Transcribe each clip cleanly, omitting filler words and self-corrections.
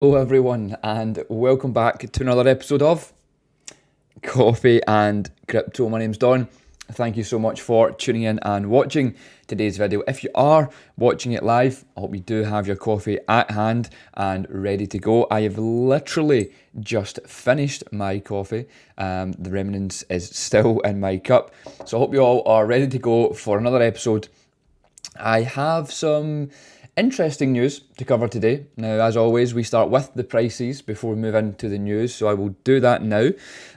Hello everyone and welcome back to another episode of Coffee and Crypto. My name's Don. Thank you so much for tuning in and watching today's video. If you are watching it live, I hope you do have your coffee at hand and ready to go. I have literally just finished my coffee. The remnants is still in my cup. So I hope you all are ready to go for another episode. I have some interesting news to cover today. Now, as always, we start with the prices before we move into the news, so I will do that now.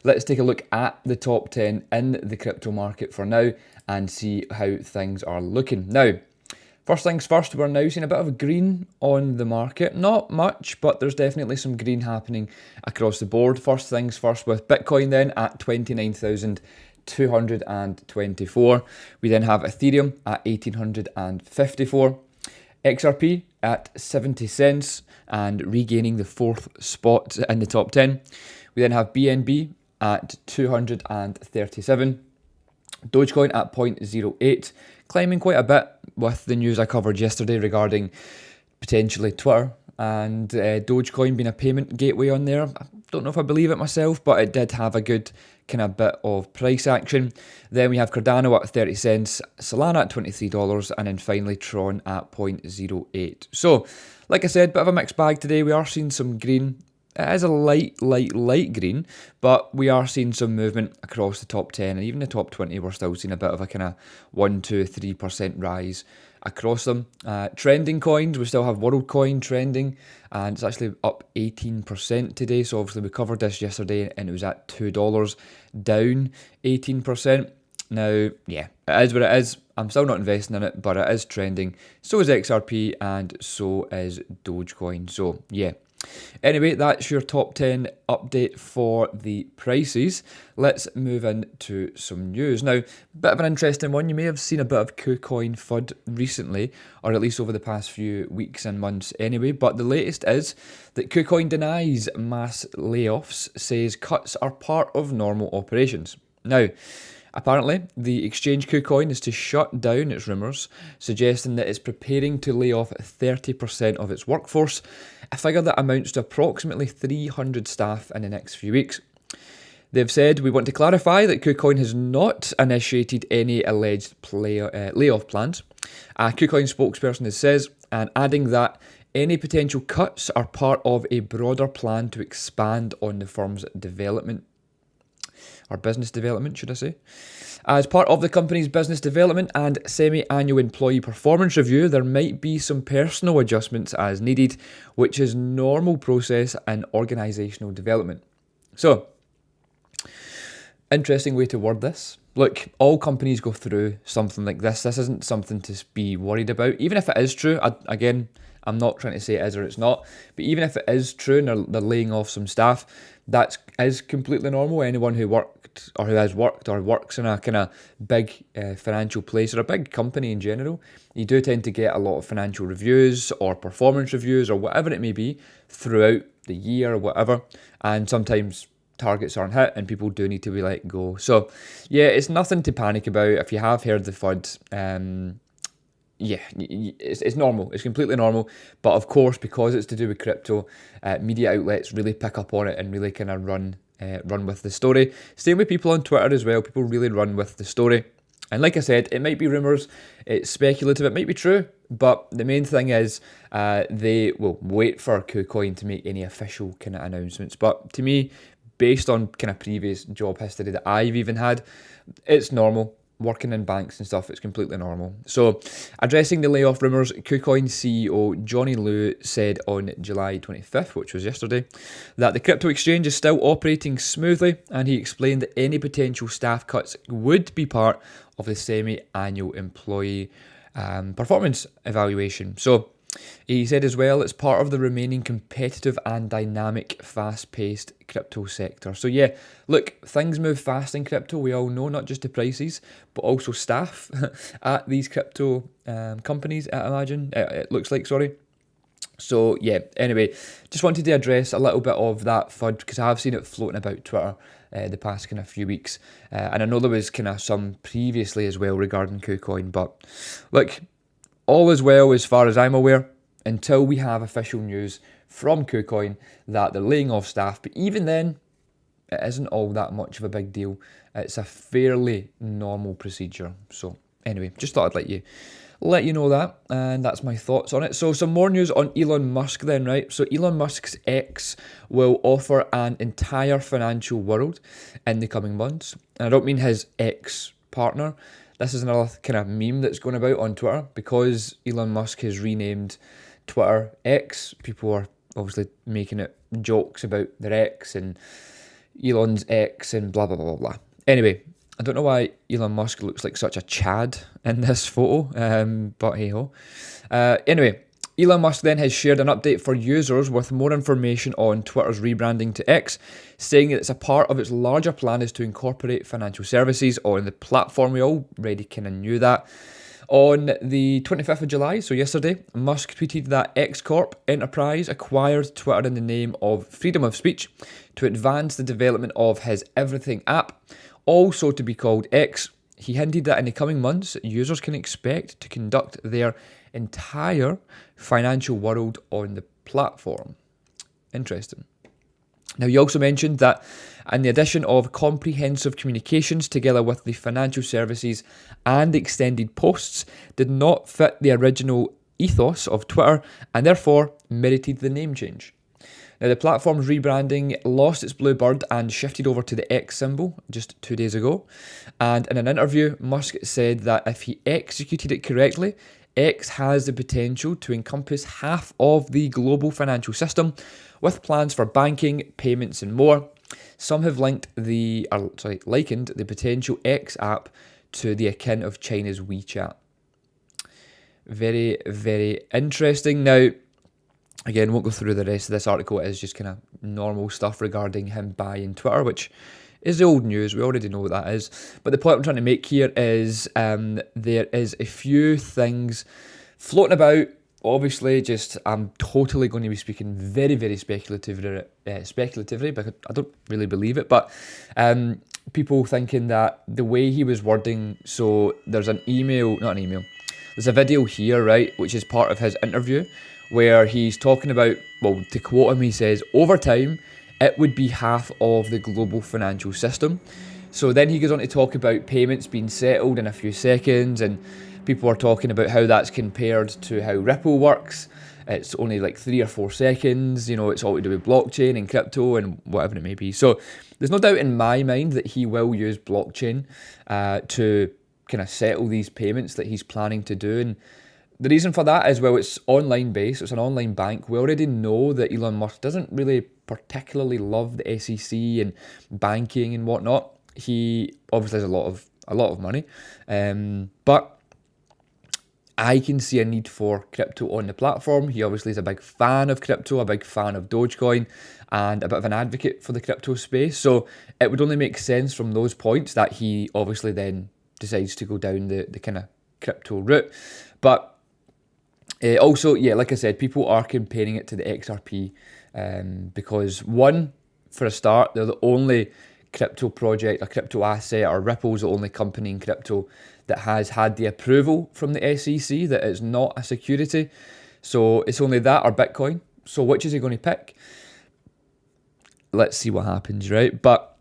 Let's take a look at the top 10 in the crypto market for now and see how things are looking. Now, first things first, we're now seeing a bit of a green on the market. Not much, but there's definitely some green happening across the board. First things first with Bitcoin then at 29,224. We then have Ethereum at 1,854. XRP at 70 cents and regaining the fourth spot in the top 10. We then have BNB at 237. Dogecoin at 0.08, climbing quite a bit with the news I covered yesterday regarding potentially Twitter and Dogecoin being a payment gateway on there. I don't know if I believe it myself, but it did have a good kind of bit of price action. Then we have Cardano at 30 cents, Solana at $23, and then finally Tron at 0.08. So, like I said, bit of a mixed bag today. We are seeing some green. It is a light green, but we are seeing some movement across the top 10 and even the top 20. We're still seeing a bit of a kind of 1, 2, 3% rise across them. Trending coins, we still have WorldCoin trending, and it's actually up 18% today. So obviously we covered this yesterday and it was at $2, down 18%. Now, yeah, it is what it is. I'm still not investing in it, but it is trending. So is XRP and so is Dogecoin. So, yeah. Anyway, that's your top 10 update for the prices. Let's move into some news. Now, bit of an interesting one. You may have seen a bit of KuCoin FUD recently, or at least over the past few weeks and months anyway. But the latest is that KuCoin denies mass layoffs, says cuts are part of normal operations. Now, apparently, the exchange KuCoin is to shut down its rumours, suggesting that it's preparing to lay off 30% of its workforce, a figure that amounts to approximately 300 staff in the next few weeks. They've said, "We want to clarify that KuCoin has not initiated any alleged layoff plans." A KuCoin spokesperson says, and adding that any potential cuts are part of a broader plan to expand on the firm's development, or business development, should I say. As part of the company's business development and semi-annual employee performance review, there might be some personal adjustments as needed, which is normal process in organisational development. So, interesting way to word this. Look, all companies go through something like this. This isn't something to be worried about. Even if it is true, I'm not trying to say it is or it's not, but even if it is true and they're laying off some staff, that is completely normal. Anyone who worked or who has worked or works in a kind of big financial place or a big company in general, you do tend to get a lot of financial reviews or performance reviews or whatever it may be throughout the year or whatever, and sometimes targets aren't hit and people do need to be let go. So yeah, it's nothing to panic about. If you have heard the FUD, yeah, it's normal. It's completely normal. But of course, because it's to do with crypto, media outlets really pick up on it and really kind of run with the story. Same with people on Twitter as well. People really run with the story. And like I said, it might be rumours, it's speculative, it might be true, but the main thing is they will wait for KuCoin to make any official kind of announcements. But to me, based on kind of previous job history that I've even had, it's normal. Working in banks and stuff, it's completely normal. So, addressing the layoff rumours, KuCoin CEO Johnny Liu said on July 25th, which was yesterday, that the crypto exchange is still operating smoothly, and he explained that any potential staff cuts would be part of the semi-annual employee performance evaluation. So, he said as well, it's part of the remaining competitive and dynamic, fast-paced crypto sector. So yeah, look, things move fast in crypto, we all know, not just the prices, but also staff at these crypto companies, I imagine, it looks like, sorry. So yeah, anyway, just wanted to address a little bit of that FUD, because I have seen it floating about Twitter the past kind of few weeks, and I know there was kind of some previously as well regarding KuCoin, but look, all is well as far as I'm aware until we have official news from KuCoin that they're laying off staff. But even then, it isn't all that much of a big deal. It's a fairly normal procedure. So anyway, just thought I'd let you know that, and that's my thoughts on it. So some more news on Elon Musk then, right? So Elon Musk's X will offer an entire financial world in the coming months. And I don't mean his ex-partner. This is another kind of meme that's going about on Twitter. Because Elon Musk has renamed Twitter X, people are obviously making it jokes about their ex and Elon's ex and blah, blah, blah, blah, blah. Anyway, I don't know why Elon Musk looks like such a Chad in this photo, but hey ho. Anyway, Elon Musk then has shared an update for users with more information on Twitter's rebranding to X, saying that it's a part of its larger plan is to incorporate financial services on the platform. We already kind of knew that. On the 25th of July, so yesterday, Musk tweeted that X Corp Enterprise acquired Twitter in the name of freedom of speech to advance the development of his Everything app, also to be called X. He hinted that in the coming months, users can expect to conduct their entire financial world on the platform. Interesting. Now, he also mentioned that in the addition of comprehensive communications together with the financial services and extended posts did not fit the original ethos of Twitter and therefore merited the name change. Now, the platform's rebranding lost its blue bird and shifted over to the X symbol just 2 days ago. And in an interview, Musk said that if he executed it correctly, X has the potential to encompass half of the global financial system, with plans for banking, payments, and more. Some have likened the potential X app to the akin of China's WeChat. Very, very interesting. Now, again, won't go through the rest of this article. It is just kind of normal stuff regarding him buying Twitter, which is the old news. We already know what that is. But the point I'm trying to make here is there is a few things floating about. Obviously, I'm totally going to be speaking very, very speculatively, because I don't really believe it. But people thinking that the way he was wording, so there's there's a video here, right, which is part of his interview, where he's talking about, well, to quote him, he says, over time, it would be half of the global financial system. So then he goes on to talk about payments being settled in a few seconds, and people are talking about how that's compared to how Ripple works. It's only like 3 or 4 seconds, it's all to do with blockchain and crypto and whatever it may be. So there's no doubt in my mind that he will use blockchain to kind of settle these payments that he's planning to do. And the reason for that is, well, it's online based, it's an online bank. We already know that Elon Musk doesn't really particularly love the SEC and banking and whatnot. He obviously has a lot of money, but I can see a need for crypto on the platform. He obviously is a big fan of crypto, a big fan of Dogecoin, and a bit of an advocate for the crypto space. So it would only make sense from those points that he obviously then decides to go down the kind of crypto route. But also, yeah, like I said, people are comparing it to the XRP because, one, for a start, they're the only crypto project, a crypto asset, or Ripple's the only company in crypto that has had the approval from the SEC that it's not a security. So it's only that or Bitcoin. So which is he going to pick? Let's see what happens, right? But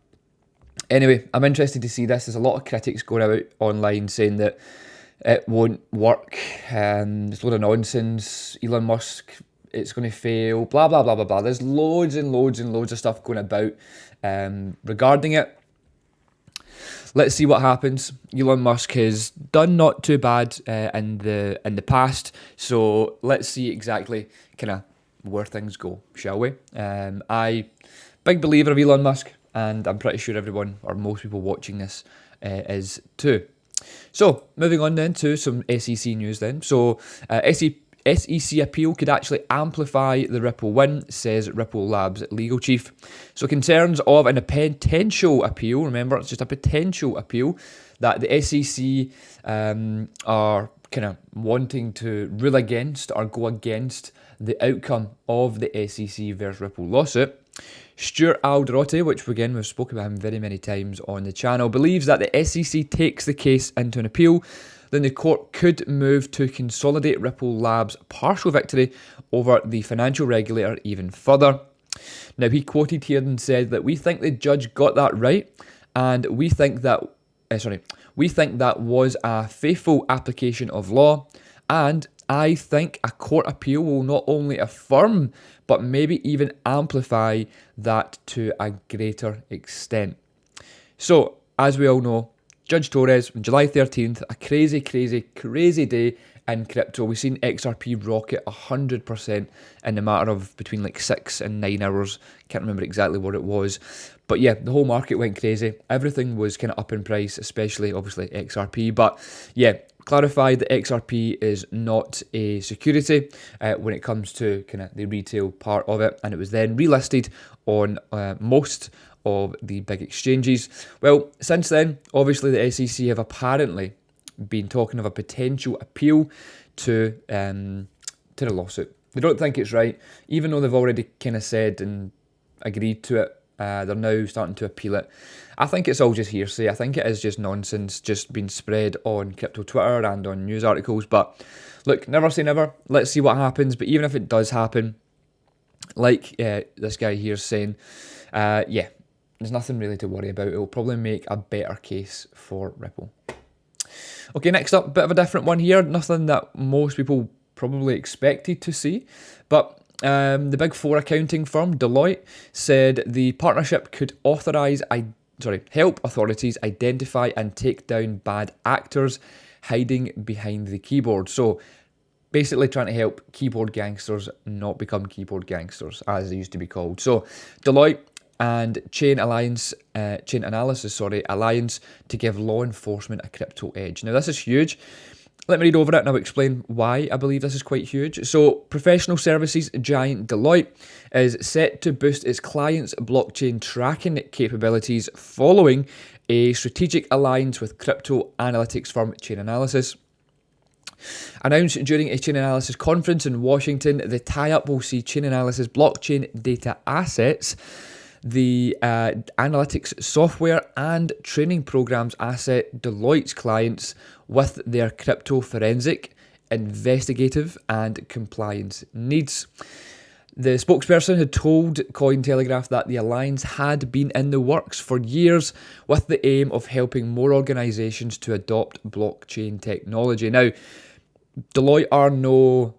anyway, I'm interested to see this. There's a lot of critics going out online saying that it won't work. There's a load of nonsense. Elon Musk, it's going to fail, blah, blah, blah, blah, blah. There's loads and loads and loads of stuff going about regarding it. Let's see what happens. Elon Musk has done not too bad in the past, so let's see exactly kind of where things go, shall we? I big believer of Elon Musk, and I'm pretty sure everyone or most people watching this is too. So moving on then to some SEC news then. So SEC appeal could actually amplify the Ripple win, says Ripple Labs legal chief. So concerns of a potential appeal, remember it's just a potential appeal, that the SEC are kind of wanting to rule against or go against the outcome of the SEC versus Ripple lawsuit. Stuart Alderotti, which again we've spoken about him very many times on the channel, believes that the SEC takes the case into an appeal. then the court could move to consolidate Ripple Labs' partial victory over the financial regulator even further. Now, he quoted here and said that we think the judge got that right, and we think that was a faithful application of law, and I think a court appeal will not only affirm, but maybe even amplify that to a greater extent. So, as we all know, Judge Torres, on July 13th, a crazy day in crypto. We've seen XRP rocket 100% in a matter of between like 6 and 9 hours. Can't remember exactly what it was. But yeah, the whole market went crazy. Everything was kind of up in price, especially obviously XRP. But yeah, clarified that XRP is not a security when it comes to kind of the retail part of it. And it was then relisted on most of the big exchanges. Well, since then, obviously the SEC have apparently been talking of a potential appeal to the lawsuit. They don't think it's right, even though they've already kind of said and agreed to it. They're now starting to appeal it. I think it's all just hearsay. I think it is just nonsense just being spread on crypto Twitter and on news articles. But look, never say never. Let's see what happens. But even if it does happen, like this guy here is saying, yeah, there's nothing really to worry about. It will probably make a better case for Ripple. Okay, next up, bit of a different one here. Nothing that most people probably expected to see. But the Big Four accounting firm, Deloitte, said the partnership could help authorities identify and take down bad actors hiding behind the keyboard. So basically trying to help keyboard gangsters not become keyboard gangsters, as they used to be called. So Deloitte and Chain Analysis Alliance to give law enforcement a crypto edge. Now, this is huge. Let me read over it and I'll explain why I believe this is quite huge. So, professional services giant Deloitte is set to boost its clients' blockchain tracking capabilities following a strategic alliance with crypto analytics firm Chain Analysis. Announced during a Chain Analysis conference in Washington, the tie-up will see Chain Analysis blockchain data assets, the analytics software and training programs asset Deloitte's clients with their crypto forensic, investigative and compliance needs. The spokesperson had told Cointelegraph that the alliance had been in the works for years with the aim of helping more organisations to adopt blockchain technology. Now, Deloitte are no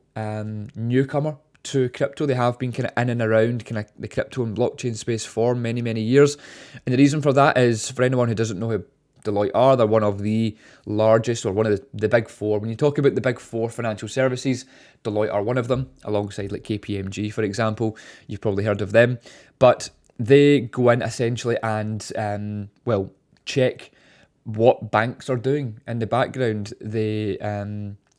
newcomer to crypto. They have been kind of in and around kind of the crypto and blockchain space for many years. And the reason for that is, for anyone who doesn't know who Deloitte are, they're one of the largest, or one of the big four. When you talk about the big four financial services, Deloitte are one of them, alongside like KPMG, for example. You've probably heard of them. But they go in essentially and, check what banks are doing in the background. They're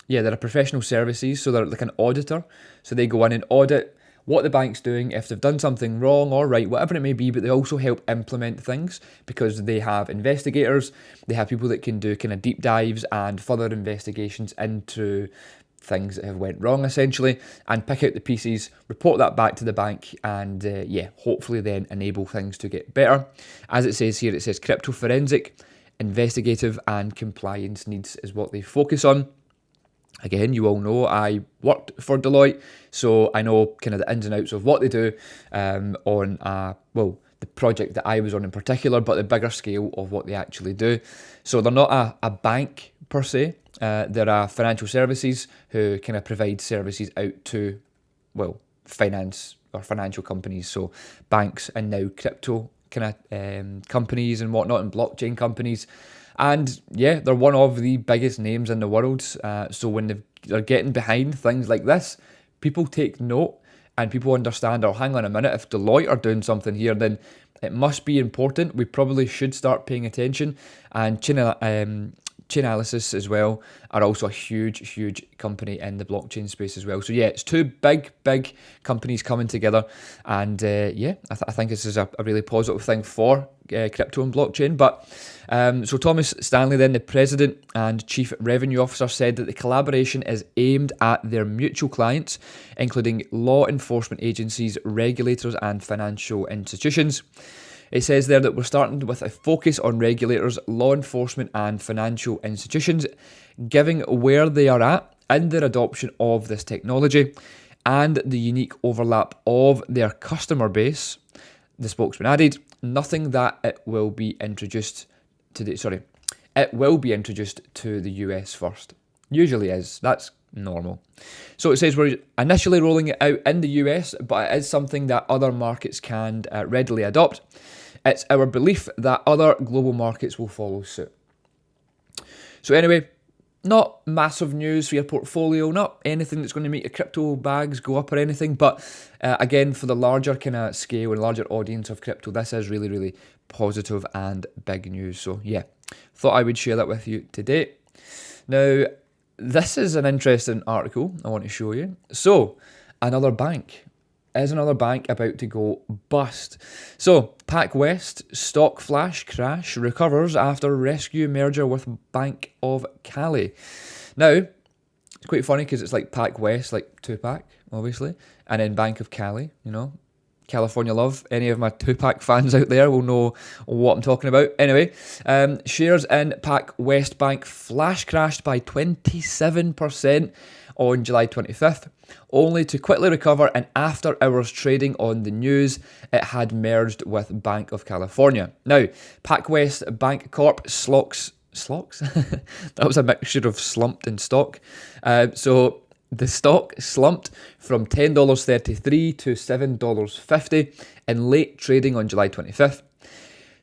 a professional services, so they're like an auditor. So they go in and audit what the bank's doing, if they've done something wrong or right, whatever it may be, but they also help implement things because they have investigators, they have people that can do kind of deep dives and further investigations into things that have went wrong, essentially, and pick out the pieces, report that back to the bank, and hopefully then enable things to get better. As it says here, it says crypto forensic, investigative and compliance needs is what they focus on. Again, you all know I worked for Deloitte, so I know kind of the ins and outs of what they do on the project that I was on in particular, but the bigger scale of what they actually do. So they're not a bank per se. They're a financial services who kind of provide services out to, finance or financial companies. So banks and now crypto kind of companies and whatnot, and blockchain companies. And yeah, they're one of the biggest names in the world. So when they're getting behind things like this, people take note and people understand, oh, hang on a minute, if Deloitte are doing something here, then it must be important. We probably should start paying attention. And Chain Analysis as well are also a huge company in the blockchain space as well. So yeah, it's two big companies coming together. And I think this is a really positive thing for crypto and blockchain. But so Thomas Stanley, then the president and chief revenue officer, said that the collaboration is aimed at their mutual clients, including law enforcement agencies, regulators and financial institutions. It says there that we're starting with a focus on regulators, law enforcement and financial institutions, given where they are at in their adoption of this technology and the unique overlap of their customer base. The spokesman added, nothing that it will be introduced to the US first. Usually is. That's normal. So it says we're initially rolling it out in the US, but it is something that other markets can readily adopt. It's our belief that other global markets will follow suit. So anyway, not massive news for your portfolio, not anything that's going to make your crypto bags go up or anything, but again, for the larger kind of scale and larger audience of crypto, this is really, really positive and big news. So yeah, thought I would share that with you today. Now, this is an interesting article I want to show you. So, another bank. Is another bank about to go bust? So, PacWest stock flash crash recovers after rescue merger with Bank of Cali. Now, it's quite funny because it's like PacWest, like Tupac, obviously, and then Bank of Cali, California love. Any of my Tupac fans out there will know what I'm talking about. Anyway, shares in PacWest Bank flash crashed by 27% on July 25th, only to quickly recover and after hours trading on the news it had merged with Bank of California. Now, PacWest Bank Corp slocks? That was a mixture of slumped and stock. So the stock slumped from $10.33 to $7.50 in late trading on July 25th,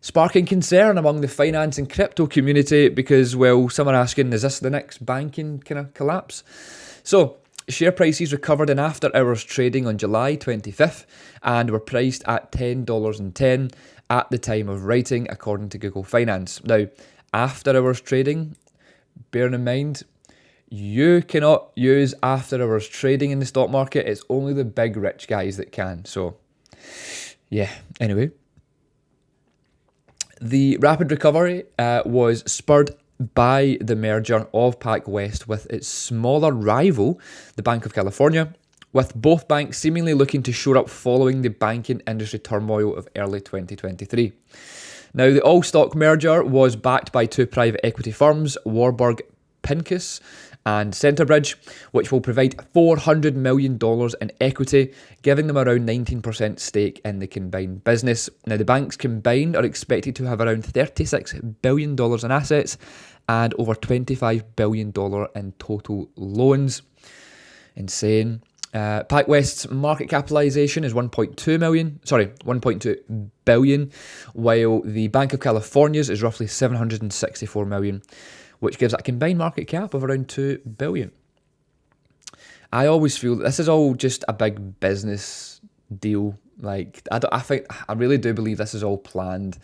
sparking concern among the finance and crypto community because, well, some are asking, is this the next banking kind of collapse? So, share prices recovered in after-hours trading on July 25th and were priced at $10.10 at the time of writing, according to Google Finance. Now, after-hours trading, bearing in mind, you cannot use after-hours trading in the stock market. It's only the big rich guys that can. So, yeah, anyway. The rapid recovery was spurred by the merger of PacWest with its smaller rival, the Bank of California, with both banks seemingly looking to shore up following the banking industry turmoil of early 2023. Now, the all-stock merger was backed by two private equity firms, Warburg Pincus and Centerbridge, which will provide $400 million in equity, giving them around 19% stake in the combined business. Now, the banks combined are expected to have around $36 billion in assets and over $25 billion in total loans. Insane. PacWest's market capitalization is 1.2 billion, while the Bank of California's is roughly 764 million, which gives that combined market cap of around 2 billion. I always feel that this is all just a big business deal. I really do believe this is all planned,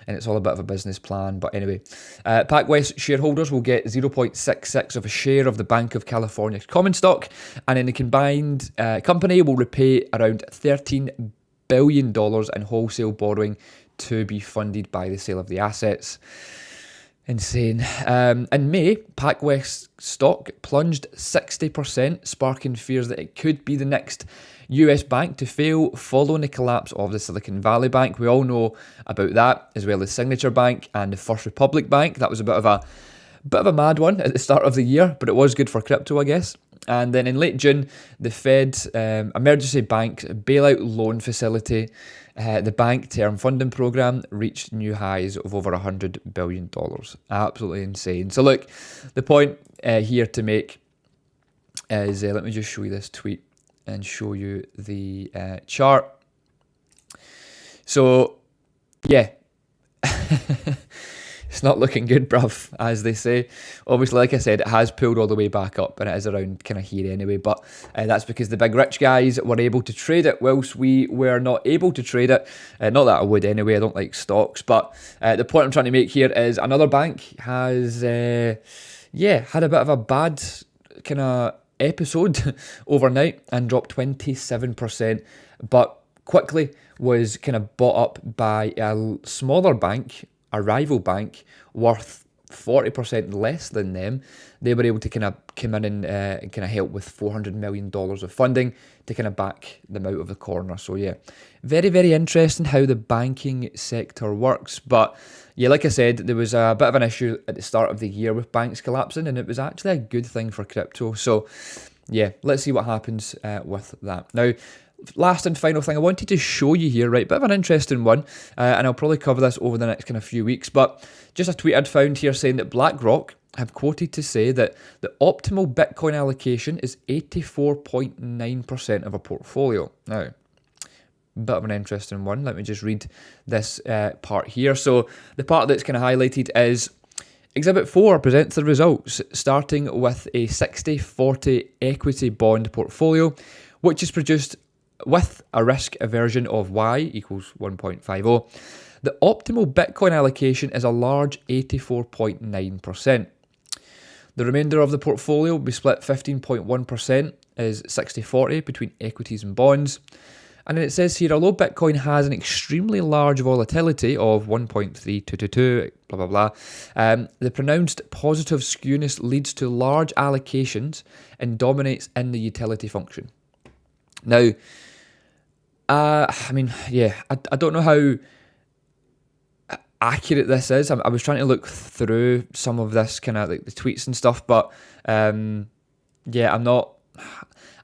and it's all a bit of a business plan. But anyway, PacWest shareholders will get 0.66 of a share of the Bank of California's common stock, and then the combined company will repay around $13 billion in wholesale borrowing to be funded by the sale of the assets. Insane. In May, PacWest stock plunged 60%, sparking fears that it could be the next US bank to fail following the collapse of the Silicon Valley Bank. We all know about that, as well as Signature Bank and the First Republic Bank. That was a bit of a mad one at the start of the year, but it was good for crypto, I guess. And then in late June, the Fed emergency bank bailout loan facility, the bank term funding program, reached new highs of over $100 billion. Absolutely insane. So look, the point here to make is, let me just show you this tweet and show you the chart. So, yeah. It's not looking good, bruv, as they say. Obviously, like I said, it has pulled all the way back up, and it is around kind of here anyway, but that's because the big rich guys were able to trade it, whilst we were not able to trade it. Not that I would anyway, I don't like stocks, but the point I'm trying to make here is another bank has, had a bit of a bad kind of episode overnight and dropped 27%, but quickly was kind of bought up by a smaller bank, a rival bank, worth 40% less than them, they were able to kind of come in and kind of help with $400 million of funding to kind of back them out of the corner. So yeah, very, very interesting how the banking sector works. But yeah, like I said, there was a bit of an issue at the start of the year with banks collapsing, and it was actually a good thing for crypto. So yeah, let's see what happens with that. Now, last and final thing I wanted to show you here, right, bit of an interesting one, and I'll probably cover this over the next kind of few weeks, but just a tweet I'd found here saying that BlackRock have quoted to say that the optimal Bitcoin allocation is 84.9% of a portfolio. Now, bit of an interesting one. Let me just read this part here. So the part that's kind of highlighted is Exhibit 4 presents the results, starting with a 60-40 equity bond portfolio, which is produced with a risk aversion of Y equals 1.50. The optimal Bitcoin allocation is a large 84.9%. The remainder of the portfolio will be split 15.1% is 60-40 between equities and bonds. And then it says here, although Bitcoin has an extremely large volatility of 1.3222, blah, blah, blah, the pronounced positive skewness leads to large allocations and dominates in the utility function. Now, I mean, yeah, I don't know how accurate this is. I was trying to look through some of this kind of like the tweets and stuff, but yeah, I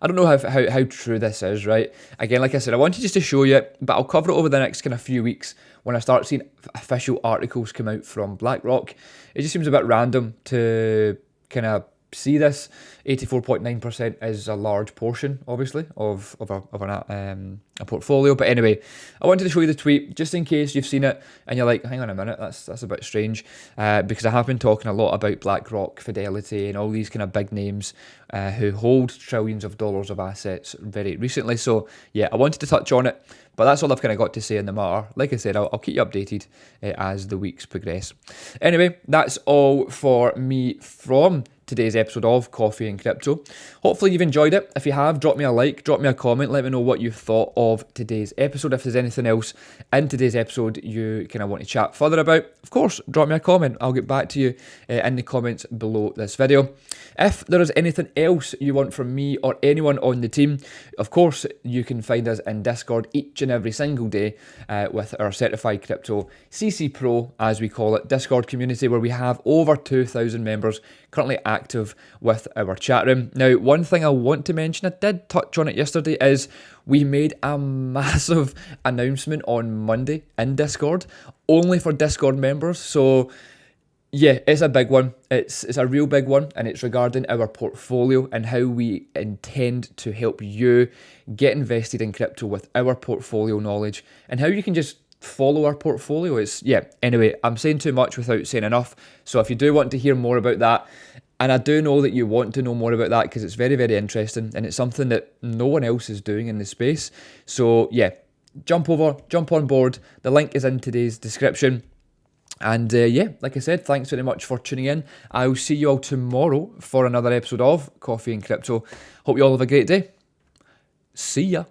don't know how true this is, right? Again, like I said, I wanted just to show you it, but I'll cover it over the next kind of few weeks when I start seeing official articles come out from BlackRock. It just seems a bit random to kind of see this. 84.9% is a large portion, obviously, of a portfolio. But anyway, I wanted to show you the tweet just in case you've seen it and you're like, hang on a minute, that's a bit strange, because I have been talking a lot about BlackRock, Fidelity, and all these kind of big names who hold trillions of dollars of assets very recently. So yeah, I wanted to touch on it, but that's all I've kind of got to say in the matter. Like I said, I'll keep you updated as the weeks progress. Anyway, that's all for me from today's episode of Coffee and Crypto. Hopefully you've enjoyed it. If you have, drop me a like, drop me a comment, let me know what you thought of today's episode. If there's anything else in today's episode you kind of want to chat further about, of course, drop me a comment. I'll get back to you in the comments below this video. If there is anything else you want from me or anyone on the team, of course, you can find us in Discord each and every single day with our Certified Crypto CC Pro, as we call it, Discord community where we have over 2,000 members currently active with our chat room. Now, one thing I want to mention, I did touch on it yesterday, is we made a massive announcement on Monday in Discord, only for Discord members. So yeah, it's a big one. It's a real big one, and it's regarding our portfolio and how we intend to help you get invested in crypto with our portfolio knowledge and how you can just follow our portfolio. Anyway, I'm saying too much without saying enough. So if you do want to hear more about that, and I do know that you want to know more about that because it's very, very interesting and it's something that no one else is doing in the space. So yeah, jump on board. The link is in today's description. And yeah, like I said, thanks very much for tuning in. I will see you all tomorrow for another episode of Coffee and Crypto. Hope you all have a great day. See ya.